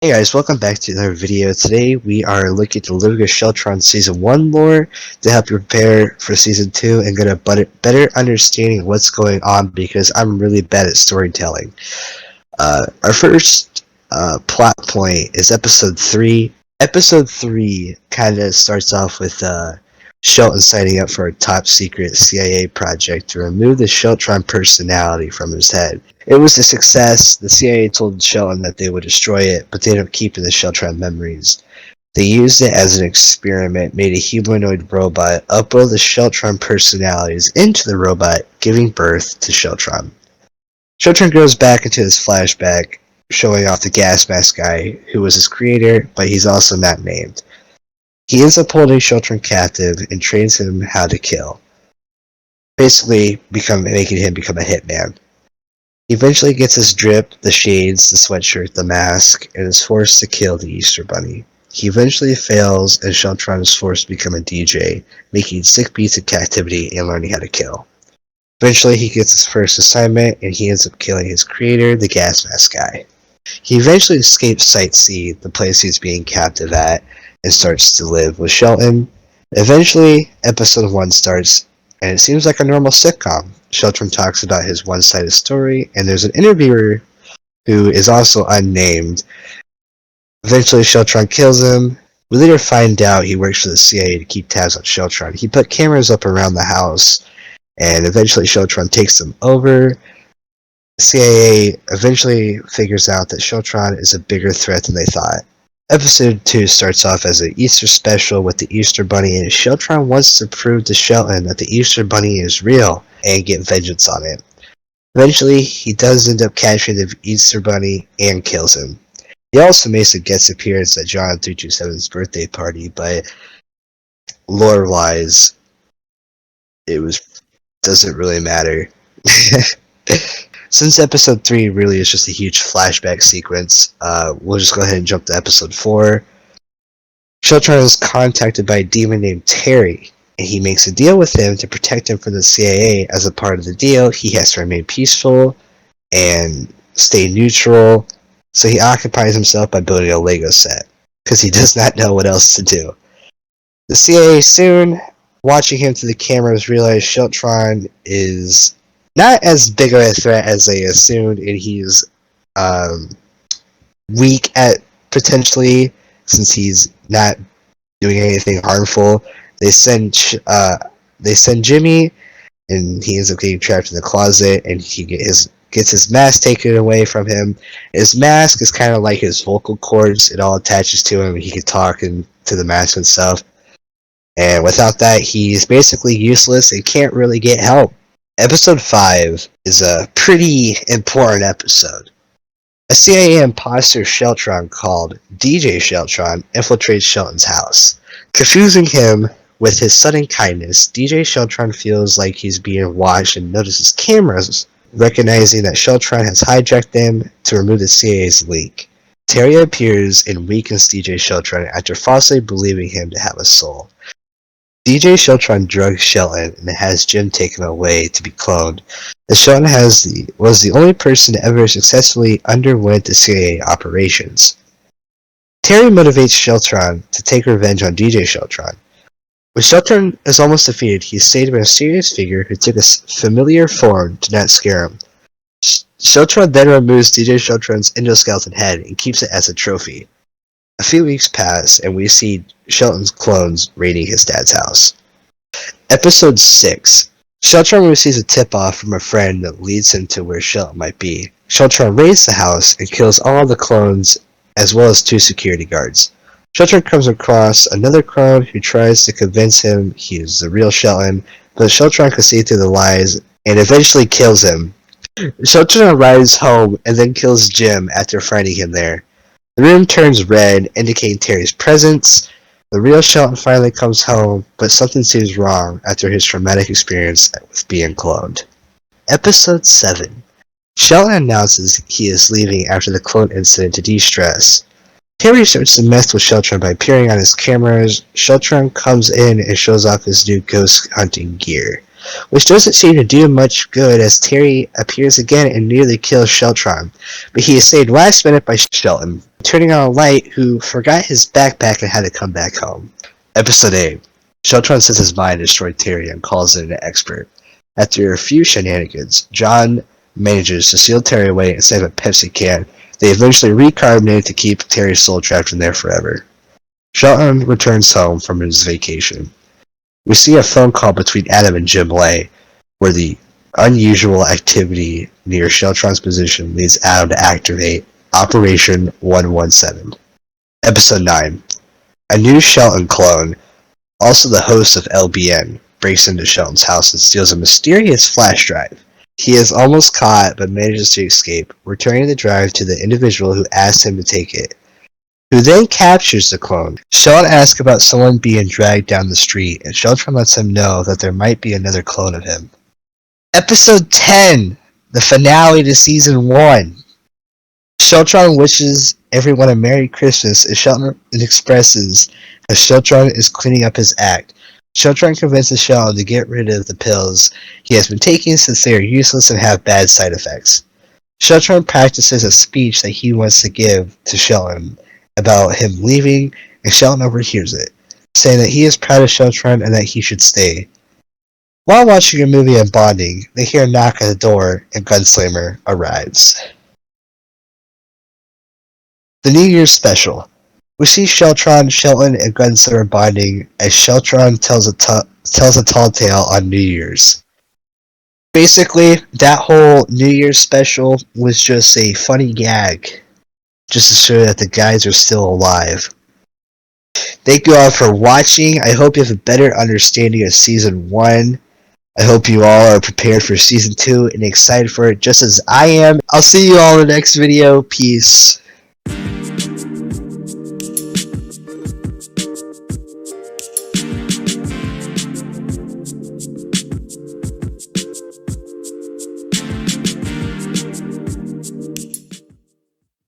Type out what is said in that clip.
Hey guys, welcome back to another video. Today we are looking at the Lucas Sheltron Season 1 lore to help you prepare for Season 2 and get a better understanding of what's going on because I'm really bad at storytelling. Our first plot point is Episode 3. Episode 3 kind of starts off with Shelton signing up for a top secret CIA project to remove the Sheltron personality from his head. It was a success. The CIA told Shelton that they would destroy it, but they ended up keeping the Sheltron memories. They used it as an experiment, made a humanoid robot, upload the Sheltron personalities into the robot, giving birth to Sheltron. Sheltron goes back into his flashback, showing off the gas mask guy, who was his creator, but he's also not named. He ends up holding Sheltron captive and trains him how to kill, basically making him become a hitman. He eventually gets his drip, the shades, the sweatshirt, the mask, and is forced to kill the Easter Bunny. He eventually fails, and Sheltron is forced to become a DJ, making sick beats in captivity and learning how to kill. Eventually, he gets his first assignment, and he ends up killing his creator, the gas mask guy. He eventually escapes Site C, the place he's being captive at, and starts to live with Shelton. Eventually, episode 1 starts, and it seems like a normal sitcom. Sheltron talks about his one-sided story, and there's an interviewer who is also unnamed. Eventually, Sheltron kills him. We later find out he works for the CIA to keep tabs on Sheltron. He put cameras up around the house, and eventually Sheltron takes them over. The CIA eventually figures out that Sheltron is a bigger threat than they thought. Episode 2 starts off as an Easter special with the Easter Bunny, and Sheltron wants to prove to Shelton that the Easter Bunny is real and get vengeance on it. Eventually, he does end up capturing the Easter Bunny and kills him. He also makes a guest appearance at John 327's birthday party, but lore-wise, doesn't really matter. Since episode 3 really is just a huge flashback sequence, we'll just go ahead and jump to episode 4. Sheltron is contacted by a demon named Terry, and he makes a deal with him to protect him from the CIA. As a part of the deal, he has to remain peaceful and stay neutral, so he occupies himself by building a Lego set, because he does not know what else to do. The CIA soon, watching him through the cameras, realize Sheltron is not as big of a threat as they assumed, and he's weak at potentially, since he's not doing anything harmful. They send Jimmy, and he ends up getting trapped in the closet, and he gets his mask taken away from him. His mask is kind of like his vocal cords; it all attaches to him. He can talk to the mask and stuff. And without that, he's basically useless and can't really get help. Episode 5 is a pretty important episode. A CIA imposter Sheltron called DJ Sheltron infiltrates Shelton's house. Confusing him with his sudden kindness, DJ Sheltron feels like he's being watched and notices cameras, recognizing that Sheltron has hijacked them to remove the CIA's leak. Terry appears and weakens DJ Sheltron after falsely believing him to have a soul. DJ Sheltron drugs Shelton and has Jim taken away to be cloned, as Shelton was the only person to ever successfully underwent the CIA operations. Terry motivates Sheltron to take revenge on DJ Sheltron. When Sheltron is almost defeated, he is saved by a mysterious figure who took a familiar form to not scare him. Sheltron then removes DJ Sheltron's endoskeleton head and keeps it as a trophy. A few weeks pass, and we see Shelton's clones raiding his dad's house. Episode 6. Sheltron receives a tip-off from a friend that leads him to where Shelton might be. Sheltron raids the house and kills all the clones, as well as 2 security guards. Sheltron comes across another clone who tries to convince him he is the real Shelton, but Sheltron can see through the lies and eventually kills him. Sheltron arrives home and then kills Jim after finding him there. The room turns red, indicating Terry's presence. The real Shelton finally comes home, but something seems wrong after his traumatic experience with being cloned. Episode 7. Shelton announces he is leaving after the clone incident to de-stress. Terry starts to mess with Sheltron by appearing on his cameras. Sheltron comes in and shows off his new ghost hunting gear. which doesn't seem to do much good as Terry appears again and nearly kills Sheltron, but he is saved last minute by Shelton, turning on a light, who forgot his backpack and had to come back home. Episode 8. Sheltron says his mind destroyed Terry and calls in an expert. After a few shenanigans, John manages to seal Terry away and save a Pepsi can. They eventually recarbonate to keep Terry's soul trapped in there forever. Shelton returns home from his vacation. We see a phone call between Adam and Jim Lay, where the unusual activity near Sheltron's position leads Adam to activate Operation 117. Episode 9. A new Shelton clone, also the host of LBN, breaks into Shelton's house and steals a mysterious flash drive. He is almost caught but manages to escape, returning the drive to the individual who asked him to take it, who then captures the clone. Shelton asks about someone being dragged down the street, and Shelton lets him know that there might be another clone of him. Episode 10, the finale to Season 1. Sheltron wishes everyone a Merry Christmas, and Shelton expresses that Sheltron is cleaning up his act. Sheltron convinces Shelton to get rid of the pills he has been taking since they are useless and have bad side effects. Sheltron practices a speech that he wants to give to Shelton about him leaving, and Shelton overhears it, saying that he is proud of Sheltron and that he should stay. While watching a movie and bonding, they hear a knock at the door and Gunslinger arrives. The New Year's Special. We see Sheltron, Shelton, and Gunslinger bonding as Sheltron tells a tall tale on New Year's. Basically, that whole New Year's Special was just a funny gag, just to show that the guys are still alive. Thank you all for watching. I hope you have a better understanding of Season 1. I hope you all are prepared for Season 2 and excited for it just as I am. I'll see you all in the next video. Peace.